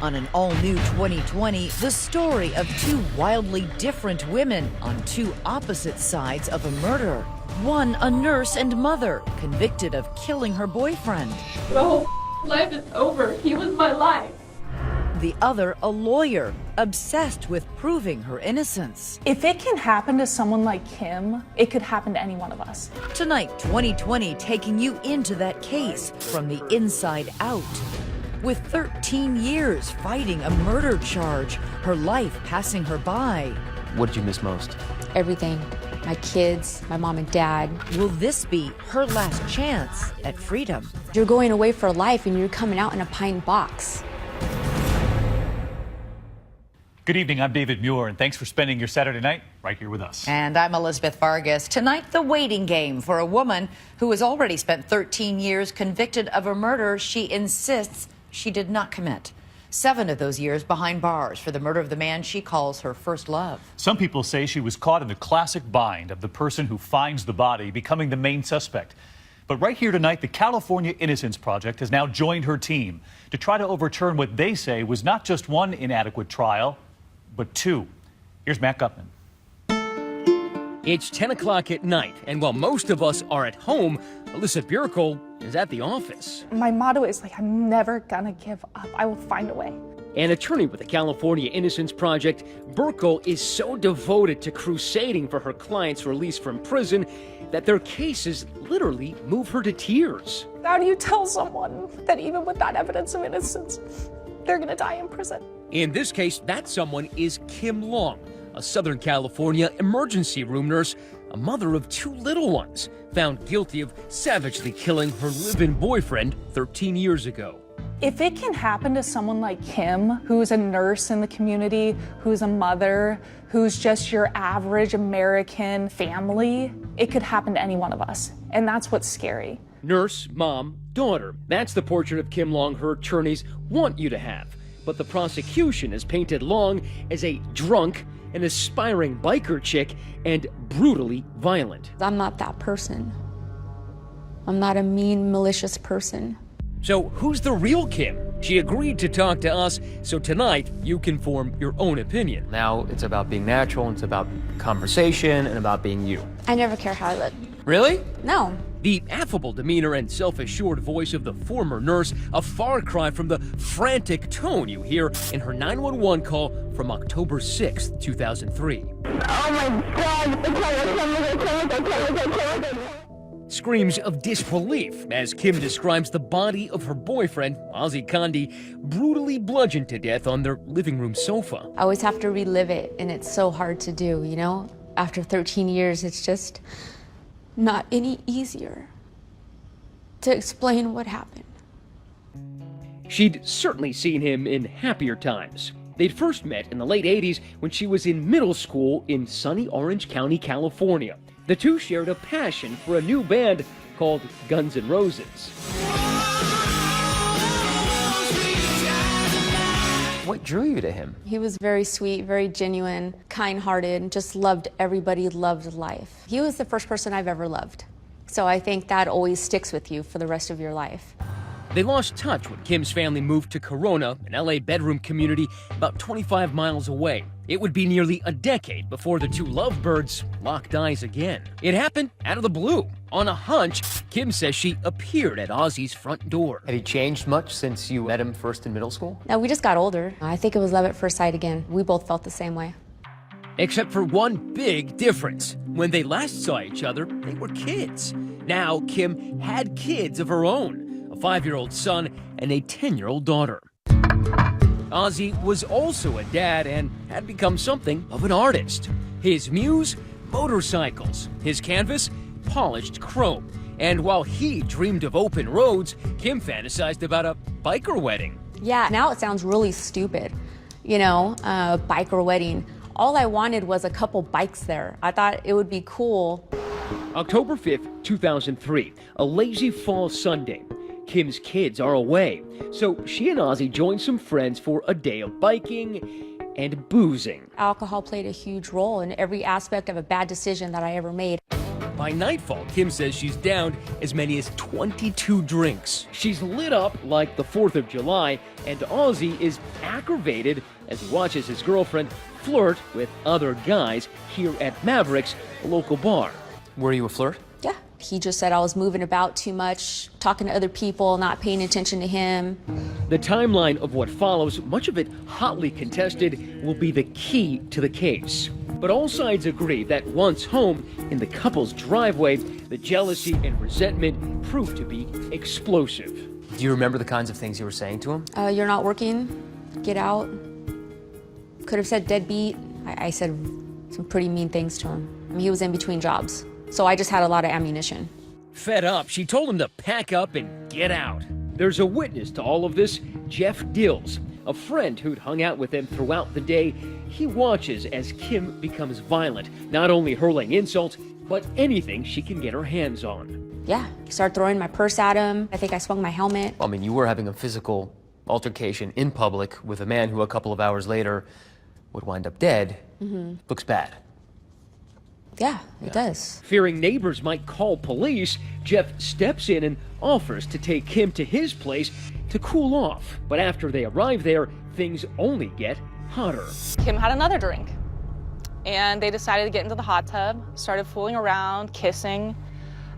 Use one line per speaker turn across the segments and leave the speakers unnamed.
On an all-new 2020, the story of two wildly different women on two opposite sides of a murder. One, a nurse and mother, convicted of killing her boyfriend.
My whole life is over. He was my life.
The other, a lawyer, obsessed with proving her innocence.
If it can happen to someone like Kim, it could happen to any one of us.
Tonight, 2020 taking you into that case from the inside out. With 13 years fighting a murder charge, her life passing her by.
What did you miss most?
Everything. My kids, my mom and dad.
Will this be her last chance at freedom?
You're going away for life and you're coming out in a pine box.
Good evening, I'm David Muir, and thanks for spending your Saturday night right here with us.
And I'm Elizabeth Vargas. Tonight, the waiting game for a woman who has already spent 13 years convicted of a murder she insists she did not commit. 7 of those years behind bars for the murder of the man she calls her first love.
Some people say she was caught in the classic bind of the person who finds the body becoming the main suspect. But right here tonight, the California Innocence Project has now joined her team to try to overturn what they say was not just one inadequate trial, but 2. Here's Matt Gutman.
It's 10 o'clock at night, and while most of us are at home, Alyssa Bierkel is at the office.
My motto is I'm never gonna give up. I will find a way.
An attorney with the California Innocence Project, Bierkel is so devoted to crusading for her clients' release from prison that their cases literally move her to tears.
How do you tell someone that even with that evidence of innocence, they're gonna die in prison?
In this case, that someone is Kim Long, a Southern California emergency room nurse, a mother of 2 little ones, found guilty of savagely killing her live-in boyfriend 13 years ago.
If it can happen to someone like Kim, who's a nurse in the community, who's a mother, who's just your average American family, it could happen to any one of us. And that's what's scary.
Nurse, mom, daughter. That's the portrait of Kim Long her attorneys want you to have. But the prosecution has painted Long as a drunk, an aspiring biker chick, and brutally violent.
I'm not that person. I'm not a mean, malicious person.
So who's the real Kim? She agreed to talk to us, so tonight you can form your own opinion.
Now it's about being natural, and it's about conversation, and about being you.
I never care how I look.
Really?
No.
The affable demeanor and self-assured voice of the former nurse, a far cry from the frantic tone you hear in her 911 call from October 6th, 2003.
Oh my God!
Screams of disbelief as Kim describes the body of her boyfriend, Ozzie Condi, brutally bludgeoned to death on their living room sofa.
I always have to relive it, and it's so hard to do, you know? After 13 years, it's just not any easier to explain what happened.
She'd certainly seen him in happier times. They'd first met in the late 80s when she was in middle school in sunny Orange County, California. The two shared a passion for a new band called Guns N' Roses.
What drew you to him?
He was very sweet, very genuine, kind-hearted, just loved everybody, loved life. He was the first person I've ever loved. So I think that always sticks with you for the rest of your life.
They lost touch when Kim's family moved to Corona, an LA bedroom community about 25 miles away. It would be nearly a decade before the two lovebirds locked eyes again. It happened out of the blue. On a hunch, Kim says she appeared at Ozzie's front door.
Had he changed much since you met him first in middle school?
No, we just got older. I think it was love at first sight again. We both felt the same way.
Except for one big difference. When they last saw each other, they were kids. Now, Kim had kids of her own, a 5-year-old son and a 10-year-old daughter. Ozzie was also a dad and had become something of an artist. His muse, motorcycles. His canvas, polished chrome. And while he dreamed of open roads, Kim fantasized about a biker wedding.
Yeah, now it sounds really stupid, you know, a biker wedding. All I wanted was a couple bikes there. I thought it would be cool.
October 5th, 2003, a lazy fall Sunday. Kim's kids are away, so she and Ozzie joined some friends for a day of biking and boozing.
Alcohol played a huge role in every aspect of a bad decision that I ever made.
By nightfall, Kim says she's downed as many as 22 drinks. She's lit up like the 4th of July, and Ozzy is aggravated as he watches his girlfriend flirt with other guys here at Maverick's, a local bar.
Were you a flirt?
Yeah. He just said I was moving about too much, talking to other people, not paying attention to him.
The timeline of what follows, much of it hotly contested, will be the key to the case. But all sides agree that once home, in the couple's driveway, the jealousy and resentment proved to be explosive.
Do you remember the kinds of things you were saying to him?
You're not working, get out. Could have said deadbeat. I said some pretty mean things to him. I mean, he was in between jobs, so I just had a lot of ammunition.
Fed up, she told him to pack up and get out. There's a witness to all of this, Jeff Dills, a friend who'd hung out with him throughout the day. He watches as Kim becomes violent, not only hurling insults, but anything she can get her hands on.
Yeah, I started throwing my purse at him. I think I swung my helmet.
I mean, you were having a physical altercation in public with a man who a couple of hours later would wind up dead. Looks bad.
Yeah, it does.
Fearing neighbors might call police, Jeff steps in and offers to take Kim to his place to cool off. But after they arrive there, things only get hotter.
Kim had another drink, and they decided to get into the hot tub, started fooling around, kissing,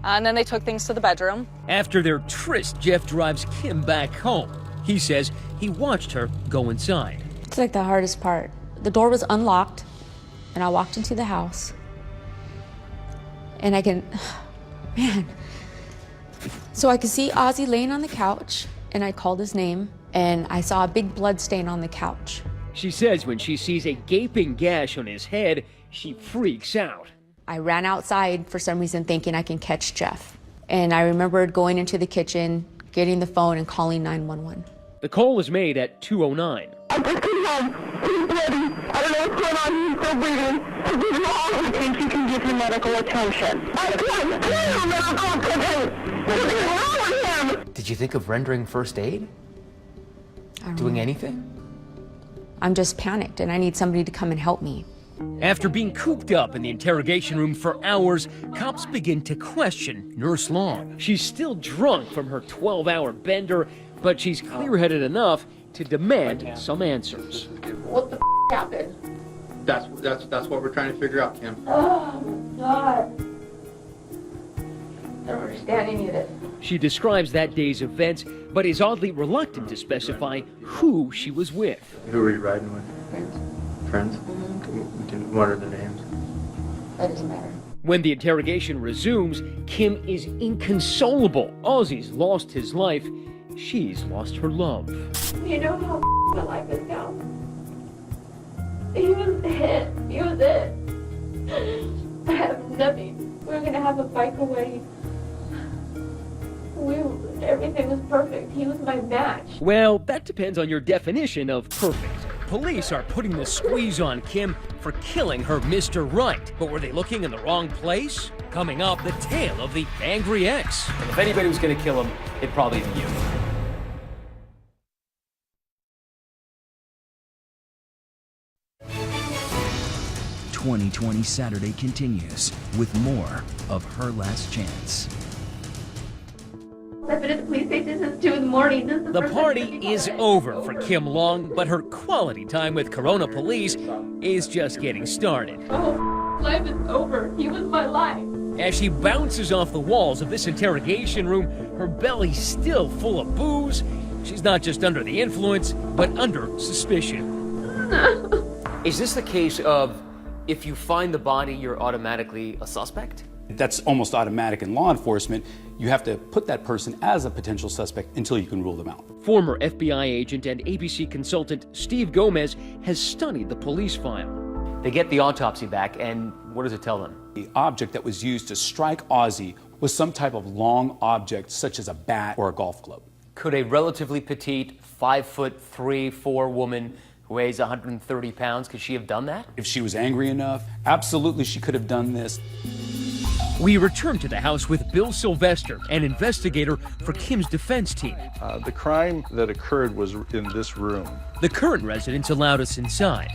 and then they took things to the bedroom.
After their tryst, Jeff drives Kim back home. He says he watched her go inside.
It's like the hardest part. The door was unlocked, and I walked into the house. And so I could see Ozzy laying on the couch, and I called his name, and I saw a big blood stain on the couch.
She says when she sees a gaping gash on his head, she freaks out.
I ran outside for some reason thinking I can catch Jeff. And I remembered going into the kitchen, getting the phone, and calling 911.
The call was made at 2:09.
I just came home. He's bloody. I don't know what's going on. He's still breathing. So give me all the things you can give him medical attention. I can't give him medical attention. What is wrong with him?
Did you think of rendering first aid? Doing anything?
I'm just panicked, and I need somebody to come and help me.
After being cooped up in the interrogation room for hours, cops begin to question Nurse Long. She's still drunk from her 12-hour bender, but she's clear-headed enough to demand some answers.
What the happened?
That's what we're trying to figure out, Kim.
Oh, God. I don't understand any of it.
She describes that day's events, but is oddly reluctant to specify who she was with.
Who were you riding with?
Friends.
Friends? What are the names?
That doesn't matter.
When the interrogation resumes, Kim is inconsolable. Ozzy's lost his life. She's lost her love.
You know how my life is now. He was it. He was it. I have nothing. We were gonna have a bike away. Everything was perfect. He was my match.
Well, that depends on your definition of perfect. Police are putting the squeeze on Kim for killing her Mr. Right. But were they looking in the wrong place? Coming up, the tale of the angry ex.
And if anybody was going to kill him, it'd probably be you.
"2020 Saturday" continues with more of Her Last Chance.
I've been at the police station since 2 in the morning. This is
The
first time
party
I've been
is
called.
over for Kim Long, but her quality time with Corona police is just getting started.
Oh, life is over. He was my life.
As she bounces off the walls of this interrogation room, her belly still full of booze. She's not just under the influence, but under suspicion.
Is this the case of if you find the body, you're automatically a suspect?
That's almost automatic in law enforcement. You have to put that person as a potential suspect until you can rule them out.
Former FBI agent and ABC consultant Steve Gomez has studied the police file.
They get the autopsy back, and what does it tell them?
The object that was used to strike Ozzy was some type of long object, such as a bat or a golf club.
Could a relatively petite 5'3", 4" woman who weighs 130 pounds, could she have done that?
If she was angry enough, absolutely she could have done this.
We return to the house with Bill Sylvester, an investigator for Kim's defense team.
The crime that occurred was in this room.
The current residents allowed us inside.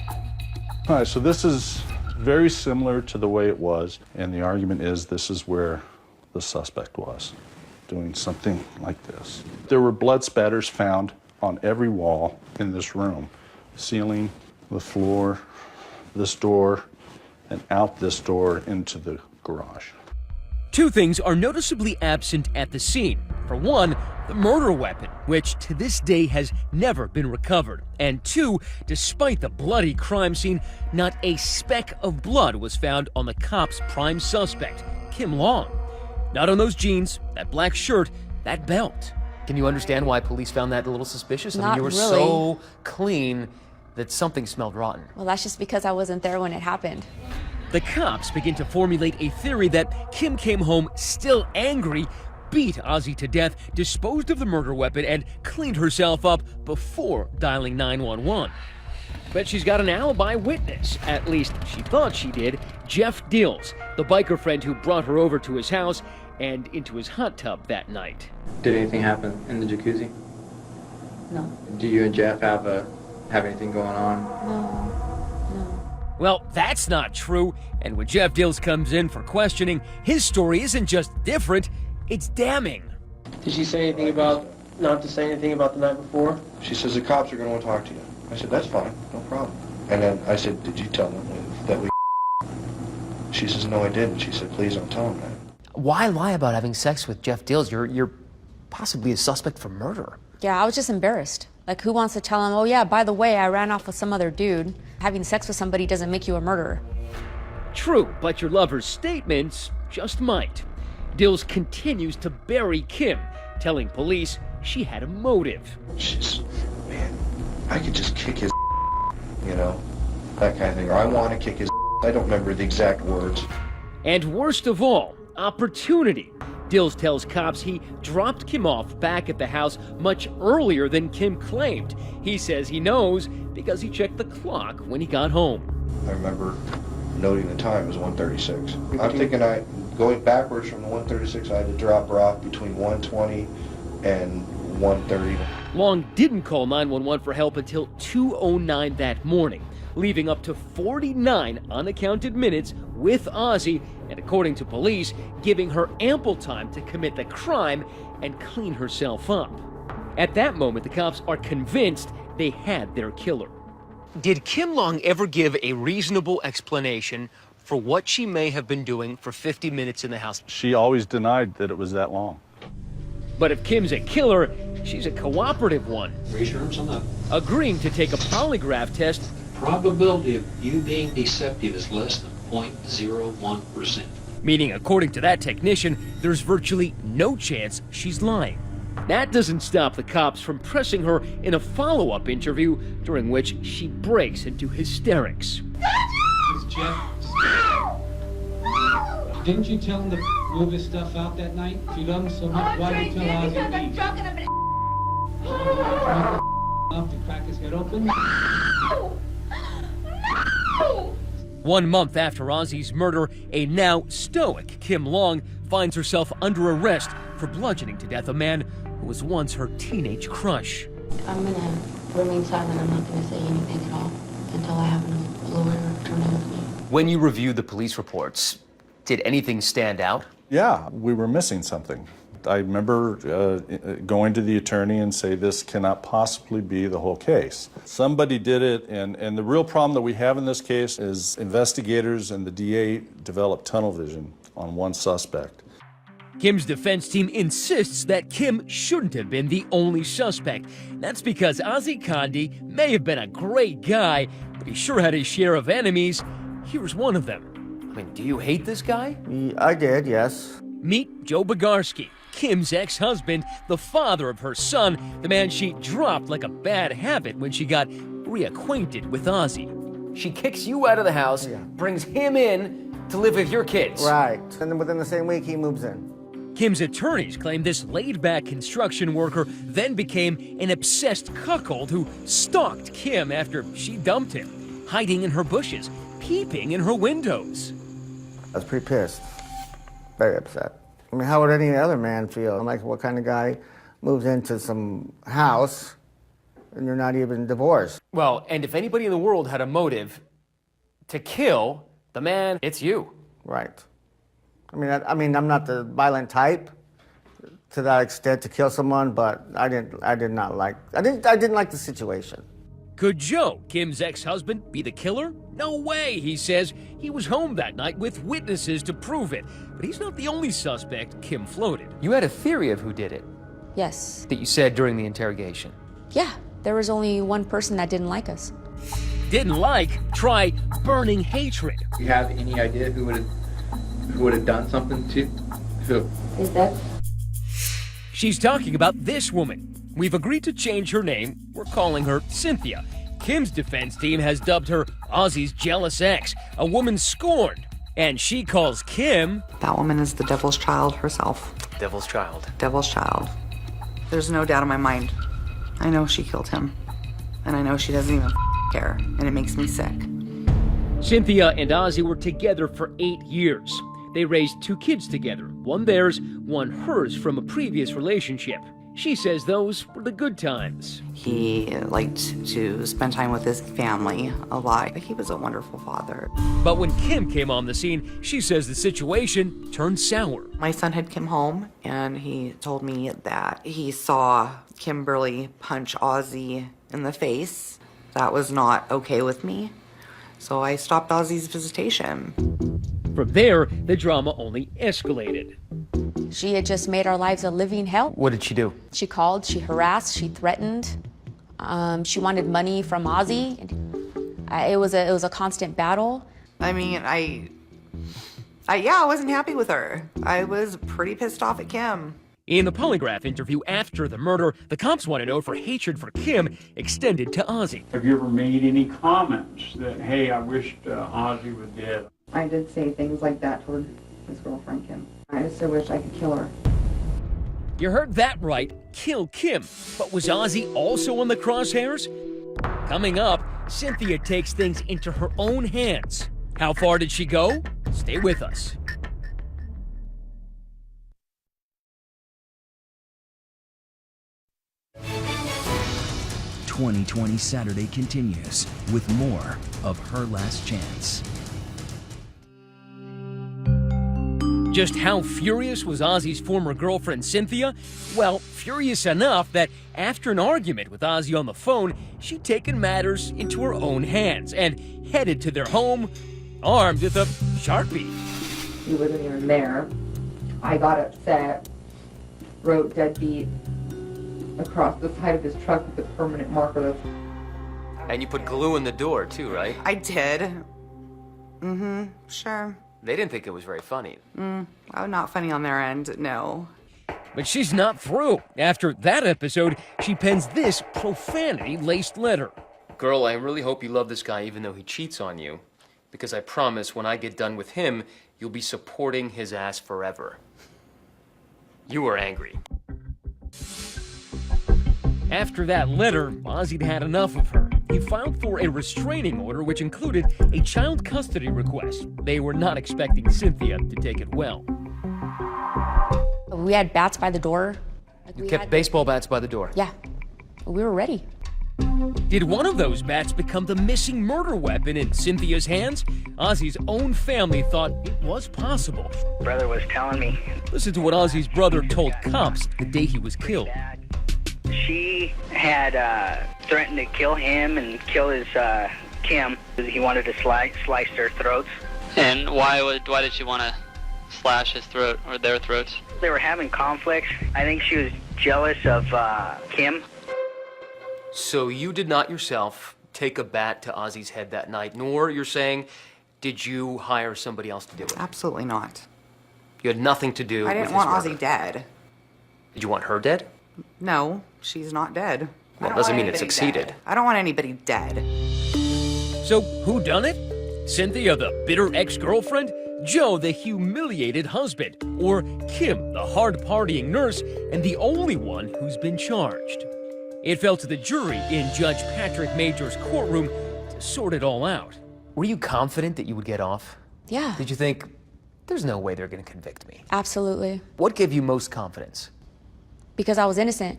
All right, so this is very similar to the way it was, and the argument is this is where the suspect was, doing something like this. There were blood spatters found on every wall in this room, ceiling, the floor, this door, and out this door into the garage.
Two things are noticeably absent at the scene. For one, the murder weapon, which to this day has never been recovered. And two, despite the bloody crime scene, not a speck of blood was found on the cops' prime suspect, Kim Long. Not on those jeans, that black shirt, that belt.
Can you understand why police found that a little suspicious? I mean,
Not
you were
really.
so clean that something smelled rotten.
Well, that's just because I wasn't there when it happened.
The cops begin to formulate a theory that Kim came home still angry, beat Ozzy to death, disposed of the murder weapon, and cleaned herself up before dialing 911. But she's got an alibi witness. At least she thought she did. Jeff Dills, the biker friend who brought her over to his house and into his hot tub that night.
Did anything happen in the jacuzzi?
No.
Do you and Jeff have anything going on?
No.
Well, that's not true. And when Jeff Dills comes in for questioning, his story isn't just different, it's damning.
Did she say anything about not to say anything about the night before?
She says the cops are going to want to talk to you. I said, that's fine, no problem. And then I said, did you tell them that we? She says, no, I didn't. She said, please don't tell them that.
Why lie about having sex with Jeff Dills? You're possibly a suspect for murder.
Yeah, I was just embarrassed. Like, who wants to tell him, oh yeah, by the way, I ran off with some other dude. Having sex with somebody doesn't make you a murderer.
True, but your lover's statements just might. Dills continues to bury Kim, telling police she had a motive.
She's, man, I could just kick his, you know, that kind of thing. Or I want to kick his. I don't remember the exact words.
And worst of all, opportunity. Dills tells cops he dropped Kim off back at the house much earlier than Kim claimed. He says he knows because he checked the clock when he got home.
I remember noting the time was 1:36. I'm thinking going backwards from the 1:36, I had to drop her off between 1:20 and 1:30.
Long didn't call 911 for help until 2:09 that morning, leaving up to 49 unaccounted minutes with Ozzy, and according to police, giving her ample time to commit the crime and clean herself up. At that moment, the cops are convinced they had their killer. Did Kim Long ever give a reasonable explanation for what she may have been doing for 50 minutes in the house?
She always denied that it was that long.
But if Kim's a killer, she's a cooperative one.
Raise your arms on that.
Agreeing to take a polygraph test.
Probability of you being deceptive is less than 0.01%.
Meaning, according to that technician, there's virtually no chance she's lying. That doesn't stop the cops from pressing her in a follow-up interview, during which she breaks into hysterics.
Jeff, didn't you tell him to move his stuff out that night? If you love him so much, why did you tell Ozzy to leave? Up to crack his head open?
No!
1 month after Ozzy's murder, a now stoic Kim Long finds herself under arrest for bludgeoning to death a man who was once her teenage crush.
I'm gonna remain silent. I'm not gonna say anything at all until I have a lawyer attorney with me.
When you reviewed the police reports, did anything stand out?
Yeah, we were missing something. I remember going to the attorney and say, this cannot possibly be the whole case. Somebody did it, and the real problem that we have in this case is investigators and the DA developed tunnel vision on one suspect.
Kim's defense team insists that Kim shouldn't have been the only suspect. That's because Ozzy Condi may have been a great guy, but he sure had his share of enemies. Here's one of them.
I mean, do you hate this guy?
I did, yes.
Meet Joe Bogarski, Kim's ex-husband, the father of her son, the man she dropped like a bad habit when she got reacquainted with Ozzy.
She kicks you out of the house, brings him in to live with your kids.
Right. And then within the same week, he moves in.
Kim's attorneys claim this laid-back construction worker then became an obsessed cuckold who stalked Kim after she dumped him, hiding in her bushes, peeping in her windows.
I was pretty pissed. Very upset. I mean, how would any other man feel? I'm like, what kind of guy moves into some house and you're not even divorced?
Well, and if anybody in the world had a motive to kill, The man, it's you.
Right. I mean, I'm not the violent type to that extent to kill someone, but I didn't like the situation.
Could Joe, Kim's ex-husband, be the killer? No way, he says. He was home that night with witnesses to prove it. But he's not the only suspect Kim floated.
You had a theory of who did it.
Yes.
That you said during the interrogation.
Yeah, there was only one person that didn't like us.
Didn't like? Try burning hatred.
Do you have any idea who would have done something to who?
Is that?
She's talking about this woman. We've agreed to change her name. We're calling her Cynthia. Kim's defense team has dubbed her Ozzy's jealous ex, a woman scorned. And she calls Kim...
That woman is the devil's child herself.
Devil's child.
Devil's child. There's no doubt in my mind. I know she killed him. And I know she doesn't even care. And it makes me sick.
Cynthia and Ozzy were together for 8 years. They raised 2 kids together, one theirs, one hers from a previous relationship. She says those were the good times.
He liked to spend time with his family a lot. He was a wonderful father.
But when Kim came on the scene, she says the situation turned sour.
My son had come home and he told me that he saw Kimberly punch Ozzy in the face. That was not okay with me. So I stopped Ozzy's visitation.
From there, the drama only escalated.
She had just made our lives a living hell.
What did she do?
She called, she harassed, she threatened. She wanted money from Ozzy. It was a constant battle.
I mean, I wasn't happy with her. I was pretty pissed off at Kim.
In the polygraph interview after the murder, the cops want to know if her hatred for Kim extended to Ozzy.
Have you ever made any comments that, hey, I wished Ozzy was dead?
I did say things like that toward his girlfriend, Kim. I just wish I could kill her.
You heard that right, kill Kim. But was Ozzy also on the crosshairs? Coming up, Cynthia takes things into her own hands. How far did she go? Stay with us.
"2020 Saturday" continues with more of Her Last Chance.
Just how furious was Ozzy's former girlfriend, Cynthia? Well, furious enough that after an argument with Ozzy on the phone, she'd taken matters into her own hands and headed to their home armed with a Sharpie.
He wasn't even there. I got upset, wrote deadbeat across the side of his truck with a permanent marker.
And you put glue in the door, too, right?
I did. Mm-hmm, sure.
They didn't think it was very funny.
Oh, not funny on their end, no.
But she's not through. After that episode, she pens this profanity-laced letter.
Girl, I really hope you love this guy even though he cheats on you. Because I promise when I get done with him, you'll be supporting his ass forever. You were angry.
After that letter, Ozzy'd had enough of her. He filed for a restraining order, which included a child custody request. They were not expecting Cynthia to take it well.
We had bats by the door.
You kept baseball bats by the door?
Yeah. We were ready.
Did one of those bats become the missing murder weapon in Cynthia's hands? Ozzy's own family thought it was possible.
Brother was telling me.
Listen to what Ozzy's brother told cops the day he was killed.
She had threatened to kill him and kill his Kim. He wanted to slice their throats.
And why did she want to slash his throat or their throats?
They were having conflicts. I think she was jealous of Kim.
So you did not yourself take a bat to Ozzy's head that night, nor, you're saying, did you hire somebody else to do it?
Absolutely not.
You had nothing to do with
I
his
didn't want
murder.
Ozzy dead.
Did you want her dead?
No, she's not dead.
Well, it doesn't mean it succeeded.
Dead. I don't want anybody dead.
So who done it? Cynthia, the bitter ex-girlfriend? Joe, the humiliated husband? Or Kim, the hard-partying nurse and the only one who's been charged? It fell to the jury in Judge Patrick Major's courtroom to sort it all out.
Were you confident that you would get off?
Yeah.
Did you think, there's no way they're going to convict me?
Absolutely.
What gave you most confidence?
Because I was innocent.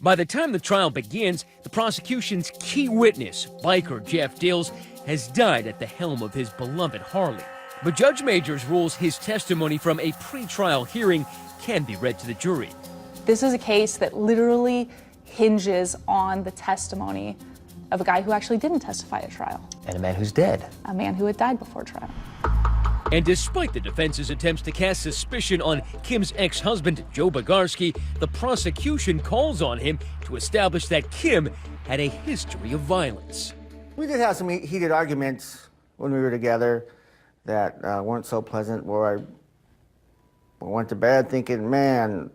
By the time the trial begins, the prosecution's key witness, biker Jeff Dills, has died at the helm of his beloved Harley. But Judge Majors rules his testimony from a pretrial hearing can be read to the jury.
This is a case that literally hinges on the testimony of a guy who actually didn't testify at trial.
And a man who's dead.
A man who had died before trial.
And despite the defense's attempts to cast suspicion on Kim's ex-husband, Joe Bogarski, the prosecution calls on him to establish that Kim had a history of violence.
We did have some heated arguments when we were together that weren't so pleasant, where I went to bed thinking, man,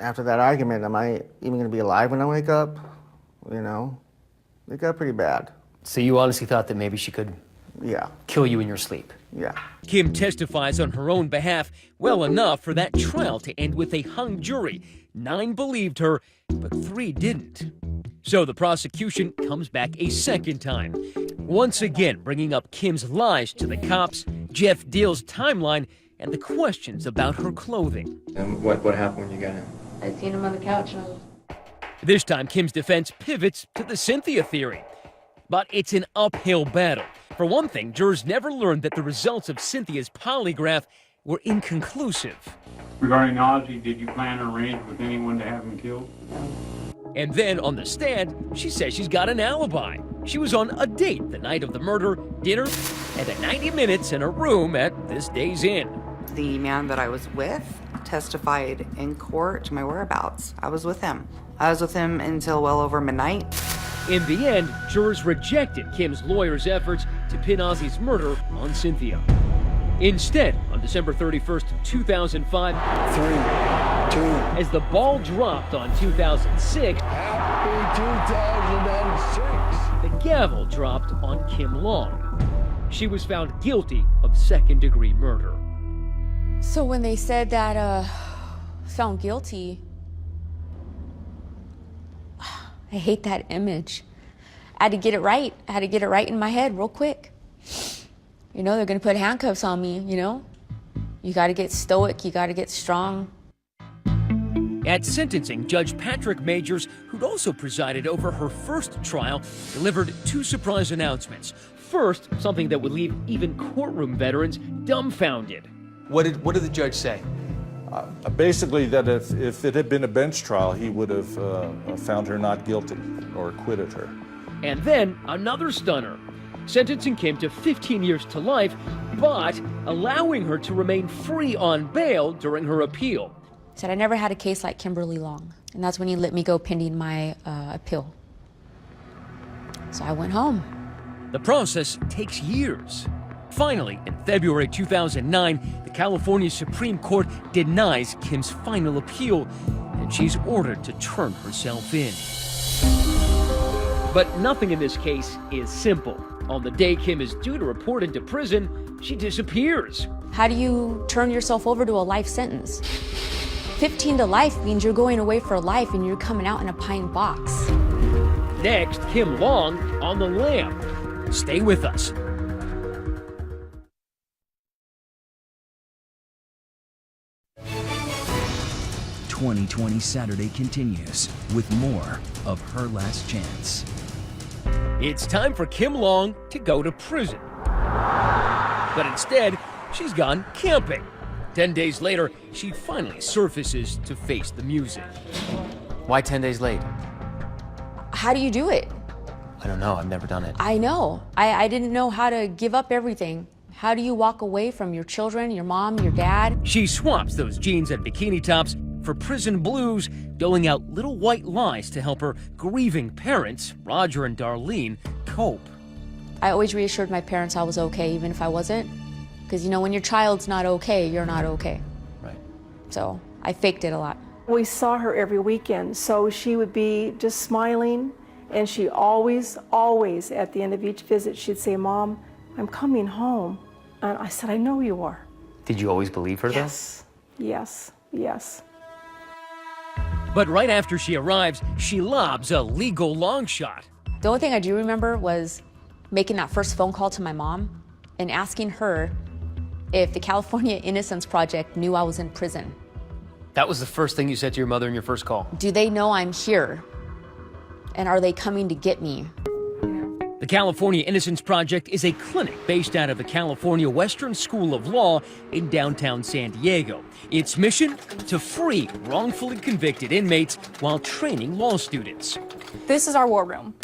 after that argument, am I even going to be alive when I wake up? You know, it got pretty bad.
So you honestly thought that maybe she could kill you in your sleep?
Yeah.
Kim testifies on her own behalf well enough for that trial to end with a hung jury. 9 believed her, but 3 didn't. So the prosecution comes back a second time, once again bringing up Kim's lies to the cops, Jeff Deal's timeline, and the questions about her clothing.
And what happened when you got in?
I seen him on the couch.
This time, Kim's defense pivots to the Cynthia theory. But it's an uphill battle. For one thing, jurors never learned that the results of Cynthia's polygraph were inconclusive.
Regarding Ozzy, did you plan or arrange with anyone to have him killed?
And then on the stand, she says she's got an alibi. She was on a date the night of the murder, dinner, and the 90 minutes in a room at this Days Inn.
The man that I was with testified in court to my whereabouts. I was with him. I was with him until well over midnight.
In the end, jurors rejected Kim's lawyer's efforts to pin Ozzy's murder on Cynthia. Instead, on December 31st, 2005, as the ball dropped on 2006,
Happy 2006,
the gavel dropped on Kim Long. She was found guilty of second-degree murder.
So when they said that, found guilty, I hate that image. I had to get it right. I had to get it right in my head real quick. You know, they're gonna put handcuffs on me, you know? You gotta get stoic, you gotta get strong.
At sentencing, Judge Patrick Majors, who'd also presided over her first trial, delivered 2 surprise announcements. First, something that would leave even courtroom veterans dumbfounded.
What did the judge say?
Basically, that if it had been a bench trial, he would have found her not guilty or acquitted her.
And then another stunner, sentencing Kim to 15 years to life, but allowing her to remain free on bail during her appeal.
Said I never had a case like Kimberly Long, and that's when he let me go pending my appeal. So I went home.
The process takes years. Finally, in February 2009, the California Supreme Court denies Kim's final appeal, and she's ordered to turn herself in. But nothing in this case is simple. On the day Kim is due to report into prison, she disappears.
How do you turn yourself over to a life sentence? 15 to life means you're going away for life and you're coming out in a pine box.
Next, Kim Long on the lam. Stay with us.
.2020 Saturday continues with more of Her Last Chance.
It's time for Kim Long to go to prison. But instead, she's gone camping. 10 days later, she finally surfaces to face the music.
Why 10 days late?
How do you do it?
I don't know. I've never done it.
I know. I didn't know how to give up everything. How do you walk away from your children, your mom, your dad?
She swaps those jeans and bikini tops for prison blues, doling out little white lies to help her grieving parents, Roger and Darlene, cope.
I always reassured my parents I was okay, even if I wasn't. Because, you know, when your child's not okay, you're not okay.
Right.
So I faked it a lot.
We saw her every weekend, so she would be just smiling, and she always, at the end of each visit, she'd say, "Mom, I'm coming home." And I said, "I know you are."
Did you always believe her,
Yes. Yes, yes.
But right after she arrives, she lobs a legal long shot.
The only thing I do remember was making that first phone call to my mom and asking her if the California Innocence Project knew I was in prison.
That was the first thing you said to your mother in your first call?
Do they know I'm here? And are they coming to get me?
The California Innocence Project is a clinic based out of the California Western School of Law in downtown San Diego. Its mission? To free wrongfully convicted inmates while training law students.
This is our war room.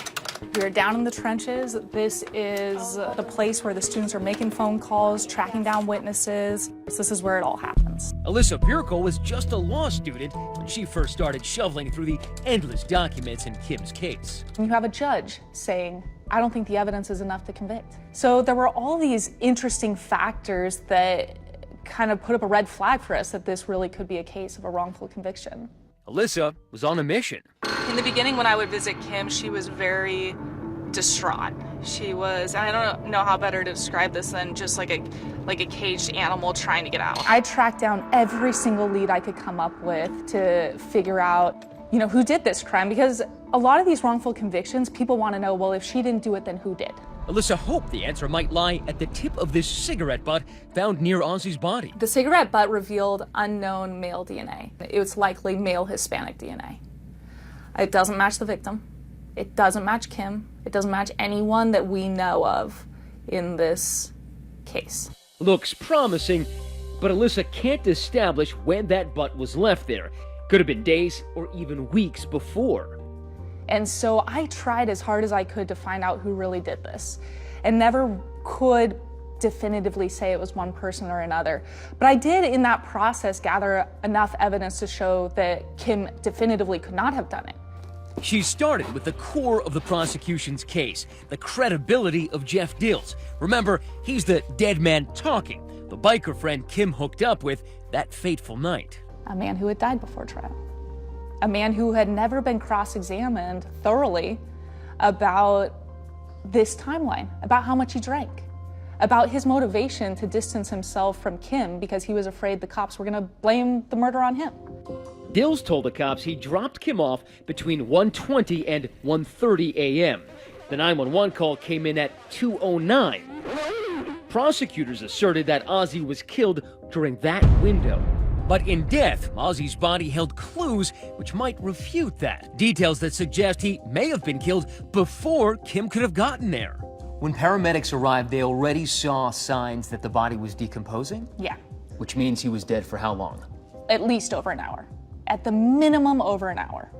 We are down in the trenches. This is the place where the students are making phone calls, tracking down witnesses. This is where it all happens.
Alyssa Bierko was just a law student when she first started shoveling through the endless documents in Kim's case.
You have a judge saying, I don't think the evidence is enough to convict. So there were all these interesting factors that kind of put up a red flag for us that this really could be a case of a wrongful conviction.
Alyssa was on a mission.
In the beginning, when I would visit Kim, she was very distraught. She was, and I don't know how better to describe this than just like a caged animal trying to get out. I tracked down every single lead I could come up with to figure out, who did this crime, because a lot of these wrongful convictions, people want to know, well, if she didn't do it, then who did?
Alyssa hoped the answer might lie at the tip of this cigarette butt found near Ozzy's body.
The cigarette butt revealed unknown male DNA. It was likely male Hispanic DNA. It doesn't match the victim. It doesn't match Kim. It doesn't match anyone that we know of in this case.
Looks promising, but Alyssa can't establish when that butt was left there. Could have been days or even weeks before.
And so I tried as hard as I could to find out who really did this, and never could definitively say it was one person or another. But I did, in that process, gather enough evidence to show that Kim definitively could not have done it.
She started with the core of the prosecution's case, the credibility of Jeff Dills. Remember, he's the dead man talking, the biker friend Kim hooked up with that fateful night.
A man who had died before trial. A man who had never been cross-examined thoroughly about this timeline, about how much he drank, about his motivation to distance himself from Kim because he was afraid the cops were going to blame the murder on him.
Dills told the cops he dropped Kim off between 1:20 and 1:30 a.m. The 911 call came in at 2:09. Prosecutors asserted that Ozzy was killed during that window. But in death, Ozzy's body held clues which might refute that. Details that suggest he may have been killed before Kim could have gotten there.
When paramedics arrived, they already saw signs that the body was decomposing?
Yeah.
Which means he was dead for how long?
At least over an hour. At the minimum, over an hour.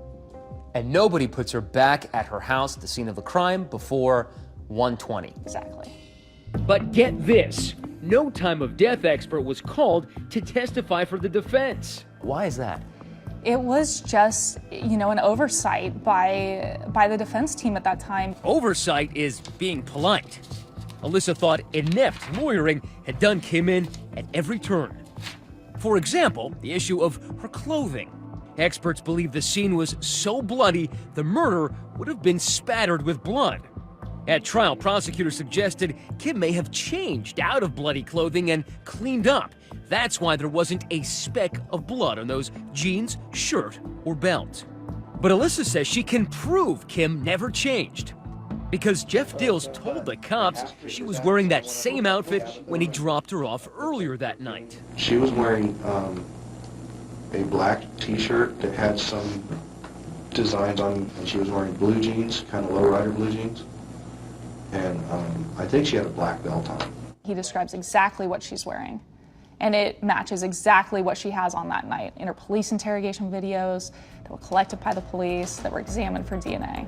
And nobody puts her back at her house at the scene of the crime before 1:20.
Exactly.
But get this, no time of death expert was called to testify for the defense.
Why is that?
It was just, an oversight by the defense team at that time.
Oversight is being polite. Alyssa thought inept lawyering had done Kim in at every turn. For example, the issue of her clothing. Experts believe the scene was so bloody, the murder would have been spattered with blood. At trial, prosecutors suggested Kim may have changed out of bloody clothing and cleaned up. That's why there wasn't a speck of blood on those jeans, shirt, or belt. But Alyssa says she can prove Kim never changed, because Jeff Dills told the cops she was wearing that same outfit when he dropped her off earlier that night.
She was wearing a black t-shirt that had some designs on, and she was wearing blue jeans, kind of lowrider blue jeans. And I think she had a black belt on.
He describes exactly what she's wearing, and it matches exactly what she has on that night in her police interrogation videos that were collected by the police, that were examined for DNA.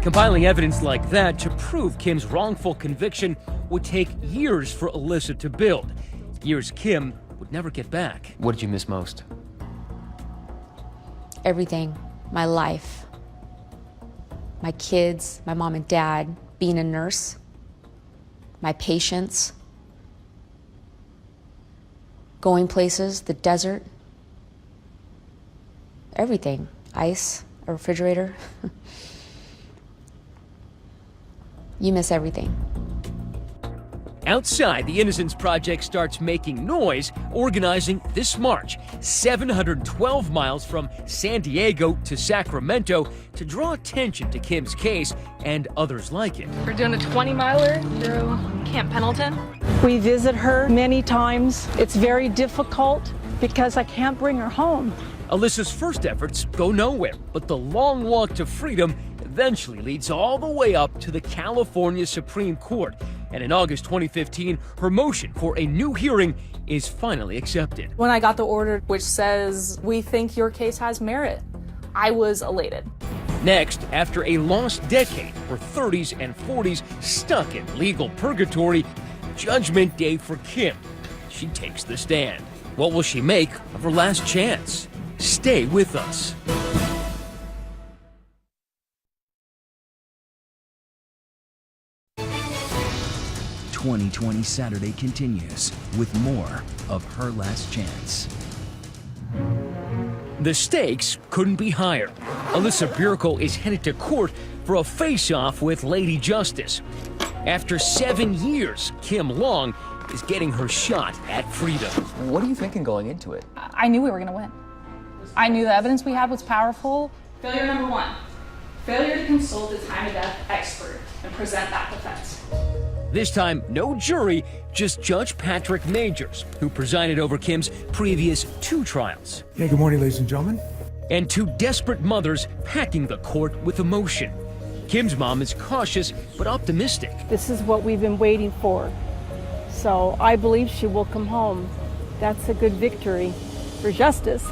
Compiling evidence like that to prove Kim's wrongful conviction would take years for Alyssa to build, years Kim would never get back.
What did you miss most?
Everything. My life. My kids, my mom and dad, being a nurse, my patients, going places, the desert, everything. Ice, a refrigerator. You miss everything.
Outside, the Innocence Project starts making noise, organizing this march, 712 miles from San Diego to Sacramento, to draw attention to Kim's case and others like it.
We're doing a 20-miler through Camp Pendleton.
We visit her many times. It's very difficult because I can't bring her home.
Alyssa's first efforts go nowhere, but the long walk to freedom eventually leads all the way up to the California Supreme Court. And in August 2015, her motion for a new hearing is finally accepted.
When I got the order which says, "We think your case has merit," I was elated.
Next, after a lost decade, her 30s and 40s stuck in legal purgatory, Judgment Day for Kim. She takes the stand. What will she make of her last chance? Stay with us.
"2020 Saturday" continues with more of Her Last Chance.
The stakes couldn't be higher. Alyssa Bierko is headed to court for a face-off with Lady Justice. After 7 years, Kim Long is getting her shot at freedom.
What are you thinking going into it?
I knew we were going to win. I knew the evidence we had was powerful. Failure number 1, failure to consult a time of death expert and present that defense.
This time, no jury, just Judge Patrick Majors, who presided over Kim's previous 2 trials.
Yeah, good morning, ladies and gentlemen.
And 2 desperate mothers packing the court with emotion. Kim's mom is cautious but optimistic.
This is what we've been waiting for. So I believe she will come home. That's a good victory for justice.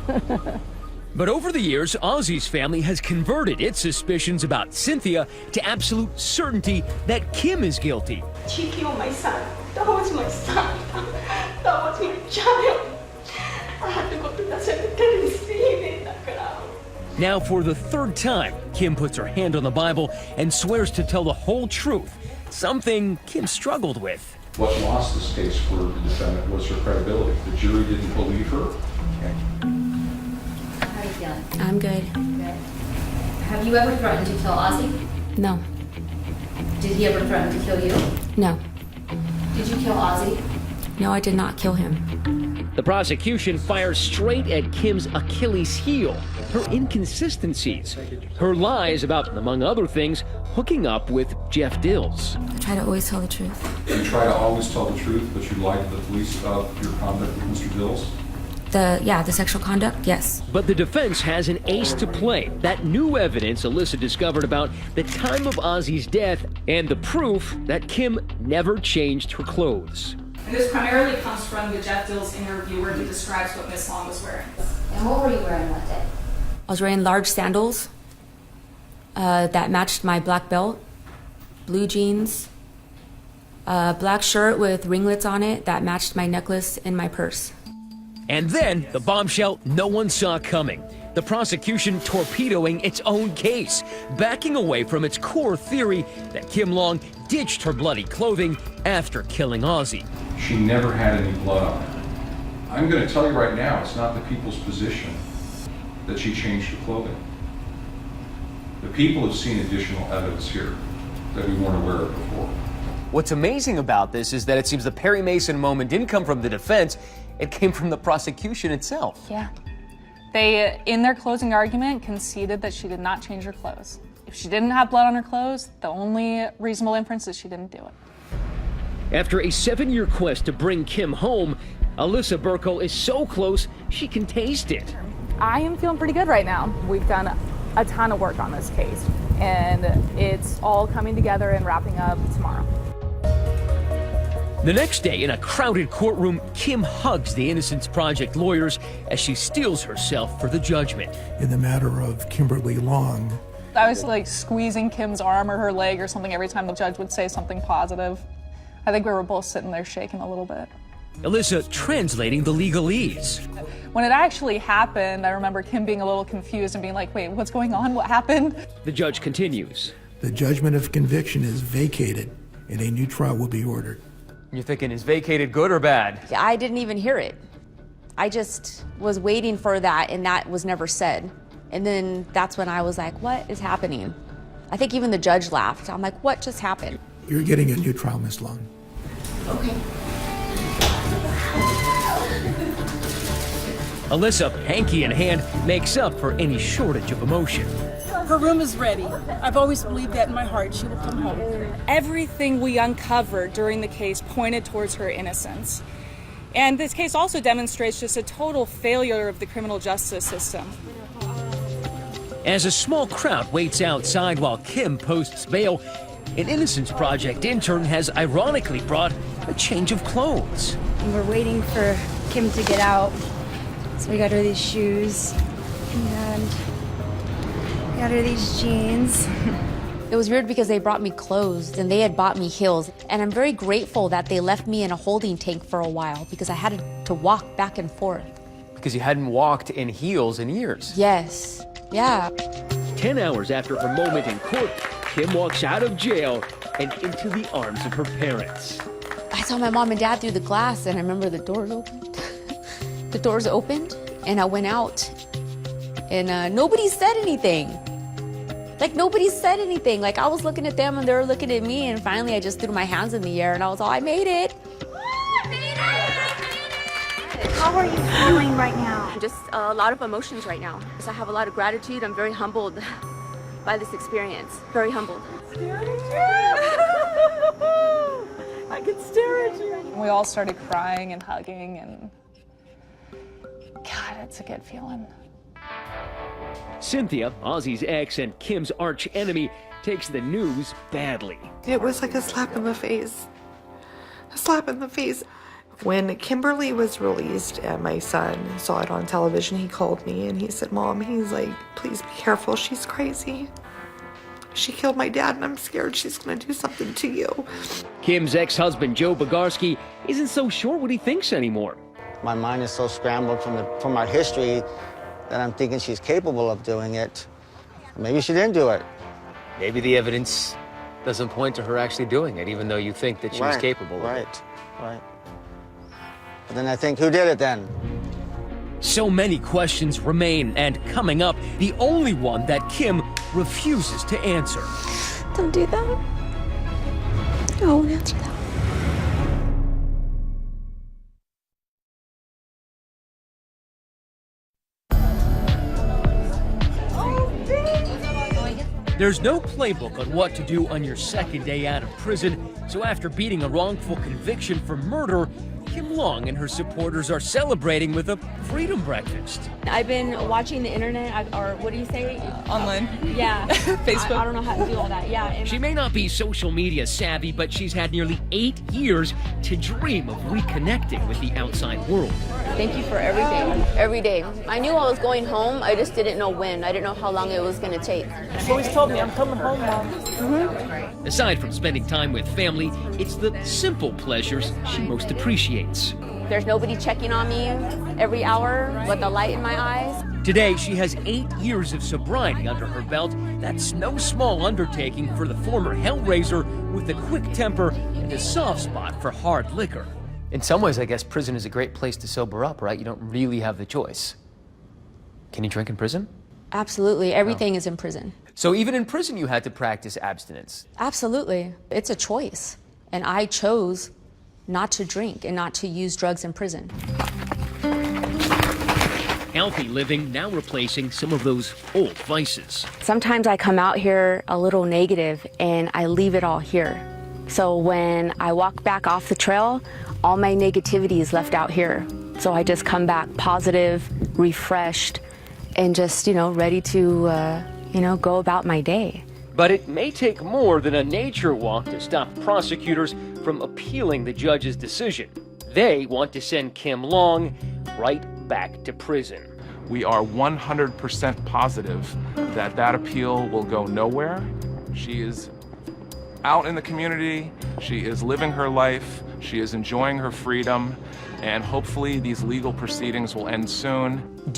But over the years, Ozzy's family has converted its suspicions about Cynthia to absolute certainty that Kim is guilty.
She killed my son. That was my son. That was my child. I had to go to the cemetery and see him in the ground.
Now, for the 3rd time, Kim puts her hand on the Bible and swears to tell the whole truth, something Kim struggled with.
What lost this case for the defendant was her credibility. The jury didn't believe her.
How are you feeling?
I'm good.
Good. Have you ever threatened to kill Ozzy?
No.
Did he ever threaten to kill you?
No.
Did you kill Ozzy?
No, I did not kill him.
The prosecution fires straight at Kim's Achilles heel, her inconsistencies, her lies about, among other things, hooking up with Jeff Dills.
I try to always tell the truth.
You try to always tell the truth, but you lied to the police about your conduct with Mr. Dills?
The sexual conduct, yes.
But the defense has an ace to play. That new evidence Alyssa discovered about the time of Ozzy's death and the proof that Kim never changed her clothes.
And this primarily comes from the Jeff Dills interview where he describes what Miss Long was wearing.
And what were you wearing that day?
I was wearing large sandals that matched my black belt, blue jeans, a black shirt with ringlets on it that matched my necklace and my purse.
And then the bombshell no one saw coming. The prosecution torpedoing its own case, backing away from its core theory that Kim Long ditched her bloody clothing after killing Ozzy.
She never had any blood on her. I'm going to tell you right now, it's not the people's position that she changed her clothing. The people have seen additional evidence here that we weren't aware of before.
What's amazing about this is that it seems the Perry Mason moment didn't come from the defense, it came from the prosecution itself.
Yeah. They, in their closing argument, conceded that she did not change her clothes. If she didn't have blood on her clothes, the only reasonable inference is she didn't do it.
After a 7-year quest to bring Kim home, Alyssa Bierko is so close she can taste it.
I am feeling pretty good right now. We've done a ton of work on this case, and it's all coming together and wrapping up tomorrow.
The next day, in a crowded courtroom, Kim hugs the Innocence Project lawyers as she steels herself for the judgment.
In the matter of Kimberly Long,
I was like squeezing Kim's arm or her leg or something every time the judge would say something positive. I think we were both sitting there shaking a little bit.
Alyssa translating the legalese.
When it actually happened, I remember Kim being a little confused and being like, wait, what's going on? What happened?
The judge continues.
the judgment of conviction is vacated and a new trial will be ordered.
You're thinking, is vacated good or bad?
I didn't even hear it. I just was waiting for that, and that was never said. And then that's when I was like, what is happening? I think even the judge laughed. I'm like, what just happened?
You're getting a new trial, Miss Long.
Okay.
Alyssa, hanky in hand, makes up for any shortage of emotion.
Her room is ready. I've always believed that in my heart. She will come home.
Everything we uncovered during the case pointed towards her innocence. And this case also demonstrates just a total failure of the criminal justice system.
As a small crowd waits outside while Kim posts bail, an Innocence Project intern has ironically brought a change of clothes.
And we're waiting for Kim to get out. So we got her these shoes and got her these jeans.
It was weird because they brought me clothes and they had bought me heels. And I'm very grateful that they left me in a holding tank for a while because I had to walk back and forth.
Because you hadn't walked in heels in years.
Yes, yeah.
10 hours after her moment in court, Kim walks out of jail and into the arms of her parents.
I saw my mom and dad through the glass and I remember the doors opened. The doors opened and I went out and nobody said anything. Like nobody said anything. Like I was looking at them and they were looking at me and finally I just threw my hands in the air and I was all, I made it.
How are you feeling right now?
Just a lot of emotions right now. Because I have a lot of gratitude. I'm very humbled by this experience. Very humbled.
I can stare at you.
We all started crying and hugging, and God, it's a good feeling.
Cynthia, Ozzy's ex and Kim's arch enemy, takes the news badly.
It was like a slap in the face. A slap in the face. When Kimberly was released and my son saw it on television, he called me and he said, Mom, he's like, please be careful, she's crazy. She killed my dad and I'm scared she's gonna do something to you.
Kim's ex-husband, Joe Bogarski, isn't so sure what he thinks anymore.
My mind is so scrambled from our history that I'm thinking she's capable of doing it. Maybe she didn't do it.
Maybe the evidence doesn't point to her actually doing it, even though you think that she was capable of it.
Right. But then I think, who did it then?
So many questions remain, and coming up, the only one that Kim refuses to answer.
Don't do that. I won't answer that.
There's no playbook on what to do on your second day out of prison, so after beating a wrongful conviction for murder, Kim Long and her supporters are celebrating with a freedom breakfast.
I've been watching the internet, or what do you say?
Online.
Yeah.
Facebook.
I don't know how to do all that. Yeah. And
She may not be social media savvy, but she's had nearly 8 years to dream of reconnecting with the outside world.
Thank you for everything. Every day. I knew I was going home. I just didn't know when. I didn't know how long it was going to take.
She always told me, I'm coming home, Mom.
Aside from spending time with family, it's the simple pleasures she most appreciates.
There's nobody checking on me every hour with a light in my eyes.
Today, she has 8 years of sobriety under her belt. That's no small undertaking for the former Hellraiser with a quick temper and a soft spot for hard liquor.
In some ways, I guess prison is a great place to sober up, right? You don't really have the choice. Can you drink in prison?
Absolutely. Everything is in prison.
So even in prison, you had to practice abstinence.
Absolutely. It's a choice. And I chose not to drink and not to use drugs in prison.
Healthy living now replacing some of those old vices.
Sometimes I come out here a little negative and I leave it all here. So when I walk back off the trail, all my negativity is left out here. So I just come back positive, refreshed, and just, ready to, go about my day.
But it may take more than a nature walk to stop prosecutors from appealing the judge's decision. They want to send Kim Long right back to prison.
We are 100% positive that that appeal will go nowhere. She is out in the community, she is living her life, she is enjoying her freedom, and hopefully these legal proceedings will end soon.